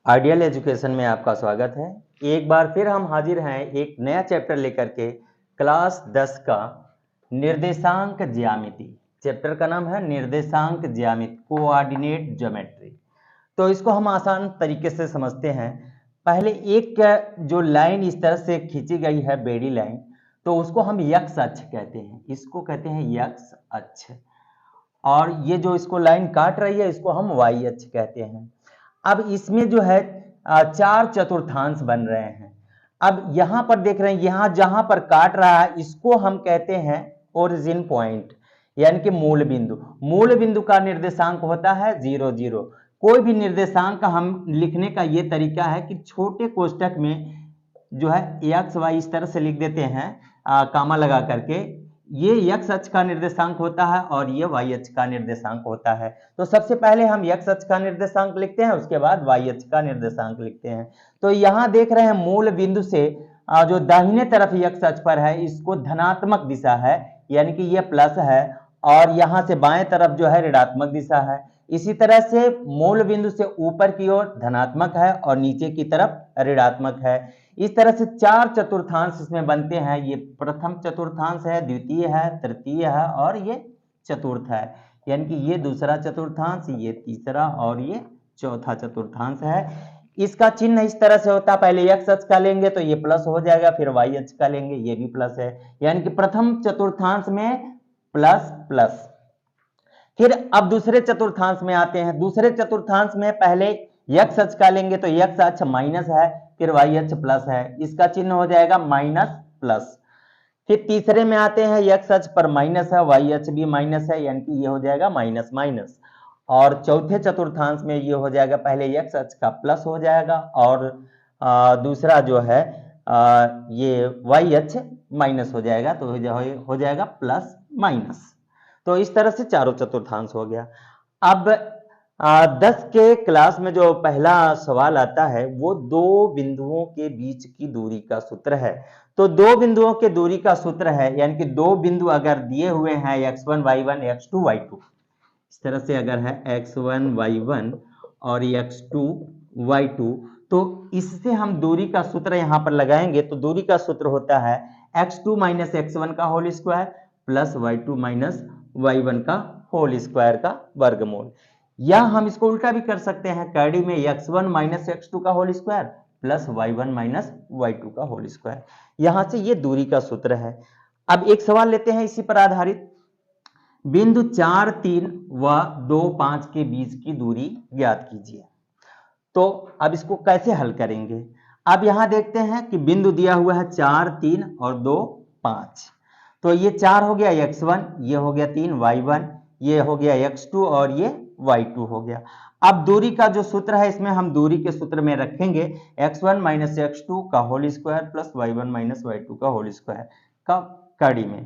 Ideal education में आपका स्वागत है। एक बार फिर हम हाजिर हैं एक नया चैप्टर लेकर के। क्लास 10 का निर्देशांक ज्यामिति। चैप्टर का नाम है निर्देशांक ज्यामिति, कोऑर्डिनेट ज्योमेट्री। तो इसको हम आसान तरीके से समझते हैं। पहले एक जो लाइन इस तरह से खींची गई है, बेड़ी लाइन, तो उसको हम यक्स अक्ष कहते हैं। इसको कहते हैं यक्स अक्ष। और ये जो इसको लाइन काट रही है, इसको हम वाई अक्ष कहते हैं। अब इसमें जो है चार चतुर्थांश बन रहे हैं। अब यहां पर देख रहे हैं, यहां जहां पर काट रहा है इसको हम कहते हैं ओरिजिन पॉइंट, यानी कि मूल बिंदु। मूल बिंदु का निर्देशांक होता है 0 0। कोई भी निर्देशांक हम लिखने का ये तरीका है कि छोटे कोष्टक में जो है एक्स वाई इस तरह से लिख देते हैं, कामा लगा करके। ये एक्स अक्ष का निर्देशांक होता है और ये वाई अक्ष का निर्देशांक होता है। तो सबसे पहले हम एक्स अक्ष का निर्देशांक लिखते हैं, उसके बाद वाई अक्ष का निर्देशांक लिखते हैं। तो यहां देख रहे हैं मूल बिंदु से जो दाहिने तरफ एक्स अक्ष पर है, इसको धनात्मक दिशा है, यानी कि ये प्लस है, और यहां से बाएं तरफ जो है ऋणात्मक दिशा है। इसी तरह से मूल बिंदु से ऊपर की ओर धनात्मक है और नीचे की तरफ ऋणात्मक है। इस तरह से चार चतुर्थांश इसमें बनते हैं। ये प्रथम चतुर्थांश है, द्वितीय है, तृतीय है और ये चतुर्थ है। यानी कि ये दूसरा चतुर्थांश, ये तीसरा और ये चौथा चतुर्थांश है। इसका चिन्ह इस तरह से होता है, पहले एक्स अक्ष का लेंगे तो ये प्लस हो जाएगा, फिर वाई अक्ष का लेंगे ये भी प्लस है। यानी कि प्रथम चतुर्थांश में प्लस प्लस। फिर अब दूसरे चतुर्थांश में आते हैं। दूसरे चतुर्थांश में पहले एक्स अक्ष का लेंगे तो एक्स अक्ष माइनस है, फिर वाई अक्ष प्लस है, इसका चिन्ह हो जाएगा माइनस प्लस। फिर तीसरे में आते हैं, एक्स अक्ष पर माइनस है, वाई अक्ष भी माइनस है, यानी कि ये हो जाएगा माइनस माइनस। और चौथे चतुर्थांश में ये हो जाएगा, पहले एक्स अक्ष का प्लस हो जाएगा और दूसरा जो है ये वाई अक्ष माइनस हो जाएगा, तो हो जाएगा प्लस माइनस। तो इस तरह से चारों चतुर्थांश हो गया। अब 10 के क्लास में जो पहला सवाल आता है वो दो बिंदुओं के बीच की दूरी का सूत्र है। तो दो बिंदुओं के दूरी का सूत्र है, यानी कि दो बिंदु अगर दिए हुए हैं x1 y1 x2 y2, इस तरह से अगर है x1 y1 और x2 y2, तो इससे हम दूरी का सूत्र यहां पर लगाएंगे। तो दूरी का सूत्र होता है x2 माइनस x1 का whole square plus y2 minus y1 का होल स्क्वायर का वर्गमूल। या हम इसको उल्टा भी कर सकते हैं, कड़ी में x1 माइनस x2 का whole square plus y1 minus y2 का होल स्क्वायर। यहां से ये दूरी का सूत्र है। अब एक सवाल लेते हैं इसी पर आधारित। बिंदु 4 3 व 2 5 के बीच की दूरी ज्ञात कीजिए। तो अब इसको कैसे हल करेंगे? अब यहां देखते हैं कि बिंदु दिया हुआ है 4 3 और 2 5। तो ये 4 हो गया x1, ये हो गया 3 y1, ये हो गया x2 और ये y2 हो गया। अब दूरी का जो सूत्र है, इसमें हम दूरी के सूत्र में रखेंगे x1 माइनस x2 का whole square plus y1 minus y2 का होल स्क्वायर का कड़ी में।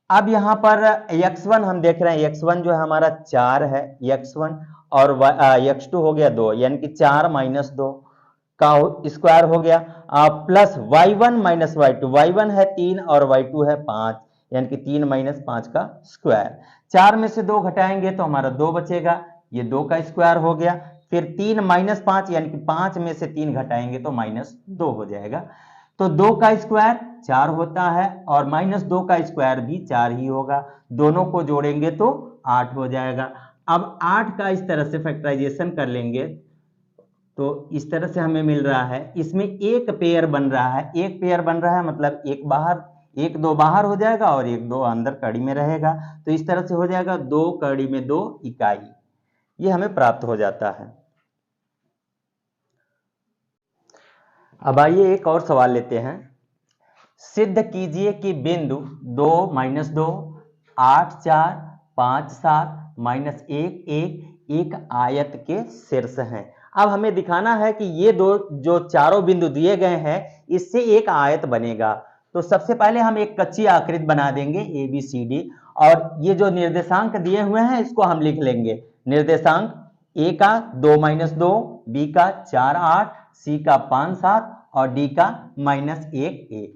अब यहां पर x1 हम देख रहे हैं, x1 जो है हमारा 4 है x1, और x2 हो गया 2, यानी कि 4 माइनस 2 का स्क्वायर हो गया, plus y1 minus y2, y1 है 3 और y2 है 5, यानी कि 3 माइनस 5 का स्क्वायर। 4 में से 2 घटाएंगे तो हमारा 2 बचेगा, ये 2 का स्क्वायर हो गया। फिर 3 माइनस 5, यानी कि 5 में से 3 घटाएंगे तो माइनस 2 हो जाएगा। तो 2 का स्क्वायर 4 होता है और माइनस 2 का स्क्वायर भी 4 ही होगा। दोनों को जोड़ेंगे तो 8 हो जाएगा। अब 8 का इस तरह से फैक्टराइजेशन कर लेंगे तो इस तरह से हमें मिल रहा है, इसमें एक पेयर बन रहा है। एक पेयर बन रहा है मतलब एक बाहर, एक 2 बाहर हो जाएगा और एक 2 अंदर कड़ी में रहेगा। तो इस तरह से हो जाएगा 2 कड़ी में 2 इकाई, ये हमें प्राप्त हो जाता है। अब आइए एक और सवाल लेते हैं। सिद्ध कीजिए कि बिंदु 2 माइनस 2 8 4 5 7 माइनस 1 1 एक आयत के शीर्ष हैं। अब हमें दिखाना है कि ये दो जो चारों बिंदु दिए गए हैं, इससे एक आयत बनेगा। तो सबसे पहले हम एक कच्ची आकृति बना देंगे ए बी सी डी, और ये जो निर्देशांक दिए हुए हैं इसको हम लिख लेंगे। निर्देशांक ए का 2 माइनस 2, बी का 4 8, सी का 5 7 और डी का माइनस 1 1।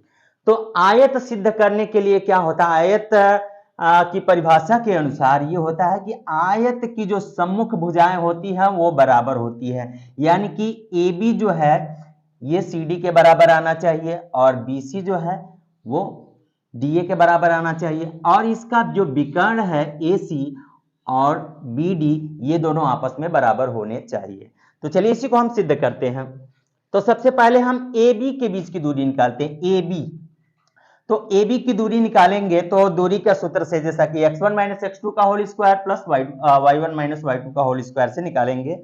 तो आयत सिद्ध करने के लिए क्या होता है, आयत की परिभाषा के अनुसार ये होता है कि आयत की जो सम्मुख भुजाएं होती हैं वो बराबर होती है, यानी कि AB जो है ये CD के बराबर आना चाहिए और BC जो है वो DA के बराबर आना चाहिए, और इसका जो विकर्ण है AC और BD ये दोनों आपस में बराबर होने चाहिए। तो चलिए इसी को हम सिद्ध करते हैं। तो सबसे पहले हम AB के बीच की दूरी निकालते हैं। AB, तो AB की दूरी निकालेंगे तो दूरी का सूत्र से जैसा कि x1 माइनस x2 का whole square plus y1 minus y2 का होल स्क्वायर से निकालेंगे।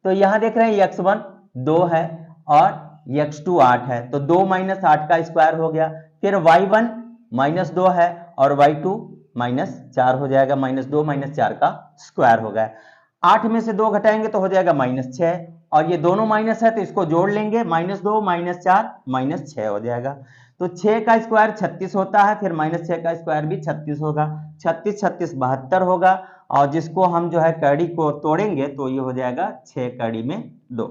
तो यहां देख रहे हैं x1 2 है और x2 8 है, तो 2 माइनस 8 का स्क्वायर हो गया। फिर y1 माइनस 2 है और y2 माइनस 4 हो जाएगा, माइनस 2 माइनस 4 का स्क्वायर हो गया। 8 में से 2 घटाएंगे तो हो जाएगा माइनस 6, और ये दोनों माइनस है तो इसको जोड़ लेंगे, माइनस 2 माइनस 4 माइनस 6 हो जाएगा। तो 6 का स्क्वायर 36 होता है, फिर माइनस 6 का स्क्वायर भी 36 होगा, 36 36 72 होगा, और जिसको हम जो है कड़ी को तोड़ेंगे तो ये हो जाएगा 6 कड़ी में 2।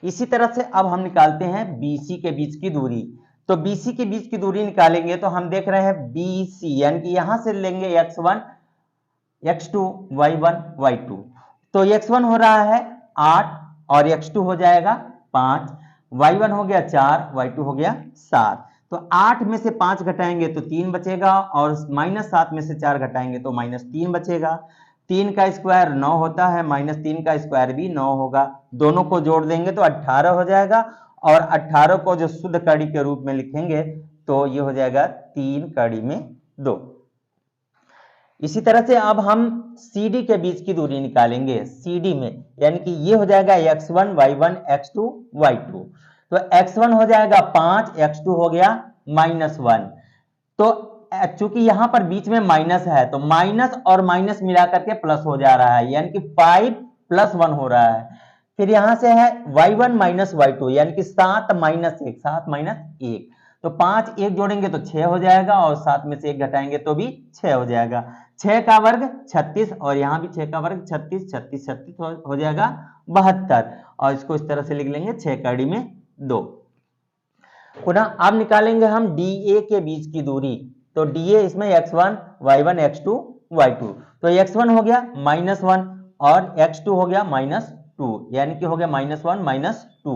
इसी तरह से अब हम निकालते हैं BC के बीच की दूरी। तो BC के बीच की दूरी निकालेंगे तो हम देख रहे हैं BC यानी कि यहां से लेंगे x1 x2 y1 y2, तो x1 हो रहा है 8 और x2 हो जाएगा 5, y1 हो गया 4 y2 हो गया 7। तो 8 में से 5 घटाएंगे तो 3 बचेगा, और माइनस 7 में से 4 घटाएंगे तो माइनस 3 बचेगा। 3 का स्क्वायर 9 होता है, माइनस 3 का स्क्वायर भी 9 होगा, दोनों को जोड़ देंगे तो 18 हो जाएगा, और 18 को जो शुद्ध कड़ी के रूप में लिखेंगे तो ये हो जाएगा 3 कड़ी में 2। इसी तरह से अब हम CD के बीच की दूरी निकालेंगे। CD में यानी कि ये हो जाएगा x1 y1 x2 y2, तो x1 हो जाएगा 5, x2 हो गया -1। तो चूंकि यहां पर बीच में माइनस है तो माइनस और माइनस मिलाकर के प्लस हो जा रहा है, यानी कि 5 + 1 हो रहा है। फिर यहां से है y1 माइनस y2 यानी कि 7 माइनस 1, 7 माइनस 1, तो 5 1 जोड़ेंगे तो 6 हो जाएगा, और 7 में से 1 घटाएंगे तो भी 6 हो जाएगा। 6 का वर्ग 36, और यहां भी 6 का वर्ग 36, 36 36 हो जाएगा 72, और इसको इस तरह से लिख लेंगे 6 कड़ी में 2। पुनः अब निकालेंगे हम DA के बीच की दूरी। तो DA इसमें x1 y1 x2 y2, तो x1 हो गया -1 और x2 हो गया -2, यानी कि हो गया -1 -2,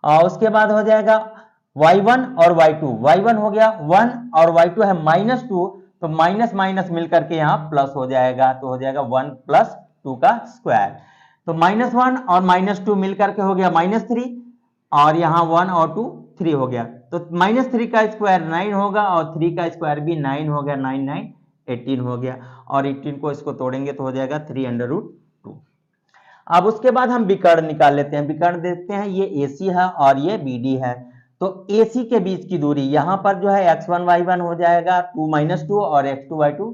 और उसके बाद हो जाएगा y1 और y2, y1 हो गया 1 और y2 है -2, तो माइनस माइनस मिलकर के यहाँ प्लस हो जाएगा, तो हो जाएगा 1 + 2 का स्क्वायर। तो -1 और -2 मिलकर के हो गया -3, और यहाँ 1 और 2 3 हो गया, तो -3 का स्क्वायर 9 होगा, और 3 का स्क्वायर भी 9 हो गया, 9 9 18 हो गया, और 18 को इसको तोड़ेंगे तो हो जाएगा 3√2। अब उसके बाद हम विकर्ण निकाल लेते हैं। विकर्ण देखते हैं, ये AC है और ये BD है। तो AC के बीच की दूरी यहाँ पर जो है x1 y1 हो जाएगा 2 - 2, और x2 y2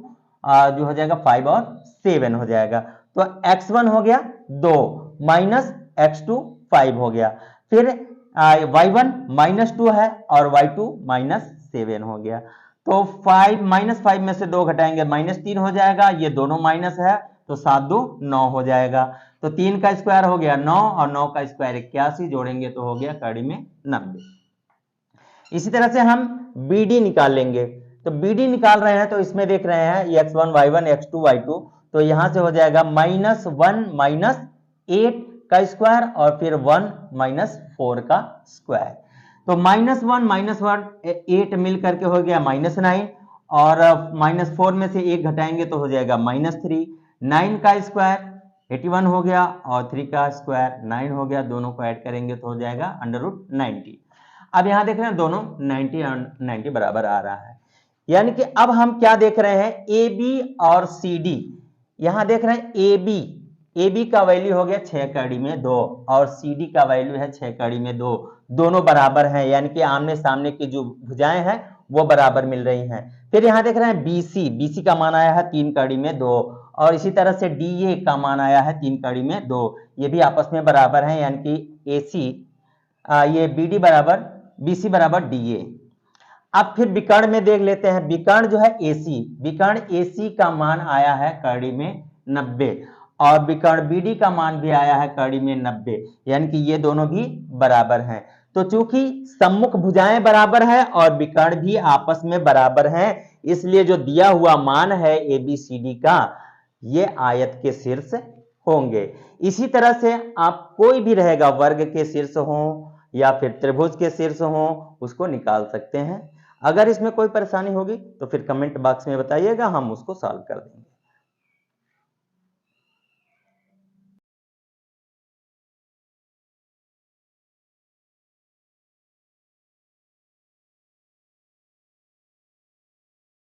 जो हो जाएगा 5 और 7 हो जाएगा। तो x1 हो गया 2 माइनस x2 5 हो गया, फिर y1 -2 है और y2 -7 हो गया। तो 5 में से 2 घटाएंगे -3 हो जाएगा, ये दोनों माइनस है तो 7 2 9 हो जाएगा। तो 3 का स्क्वायर हो गया 9, और 9 का स्क्वायर 81, जोड़ेंगे तो हो गया कड़ी में 90। इसी तरह से हम BD निकाल लेंगे। तो BD निकाल रहे हैं तो इसमें देख रहे हैं x1 y1 x2 y2, तो यहां से हो जाएगा -1 - 8 का स्क्वायर, और फिर 1 - 4 का स्क्वायर। तो -1 - 8 मिलकर के हो गया -9, और -4 में से 1 घटाएंगे तो हो जाएगा -3, 9 का स्क्वायर 81 हो गया, और 3 का स्क्वायर 9 हो गया, दोनों को ऐड करेंगे तो हो जाएगा √90। अब यहां देख रहे हैं दोनों 90 और 90 बराबर आ रहा है, यानी कि अब हम क्या देख रहे हैं AB और CD। यहां देख रहे हैं AB का वैल्यू हो गया 6 कड़ी में 2, और CD का वैल्यू है 6 कड़ी में 2, दोनों बराबर हैं, यानी कि आमने सामने की जो भुजाएं हैं वो बराबर मिल रही हैं। फिर यहां देख रहे हैं BC का मान आया है 3 कड़ी में 2, और इसी तरह से DA का मान आया है 3 कड़ी में 2, ये भी आपस में बराबर हैं, यानी कि AC ये BC बराबर DA। अब फिर विकर्ण में देख लेते हैं। विकर्ण जो है विकर्ण AC का मान आया है कड़ी में 90, और विकर्ण BD का मान भी आया है कड़ी में 90, यानी कि ये दोनों भी बराबर हैं। तो चूंकि सम्मुख भुजाएं बराबर है और विकर्ण भी आपस में बराबर हैं, इसलिए जो दिया हुआ मान है ABCD का, ये आयत के शीर्ष होंगे। इसी तरह से आप कोई भी रहेगा, वर्ग के शीर्ष हो या फिर त्रिभुज के शीर्ष हो, उसको निकाल सकते हैं। अगर इसमें कोई परेशानी होगी तो फिर कमेंट बॉक्स में बताइएगा, हम उसको सॉल्व कर देंगे।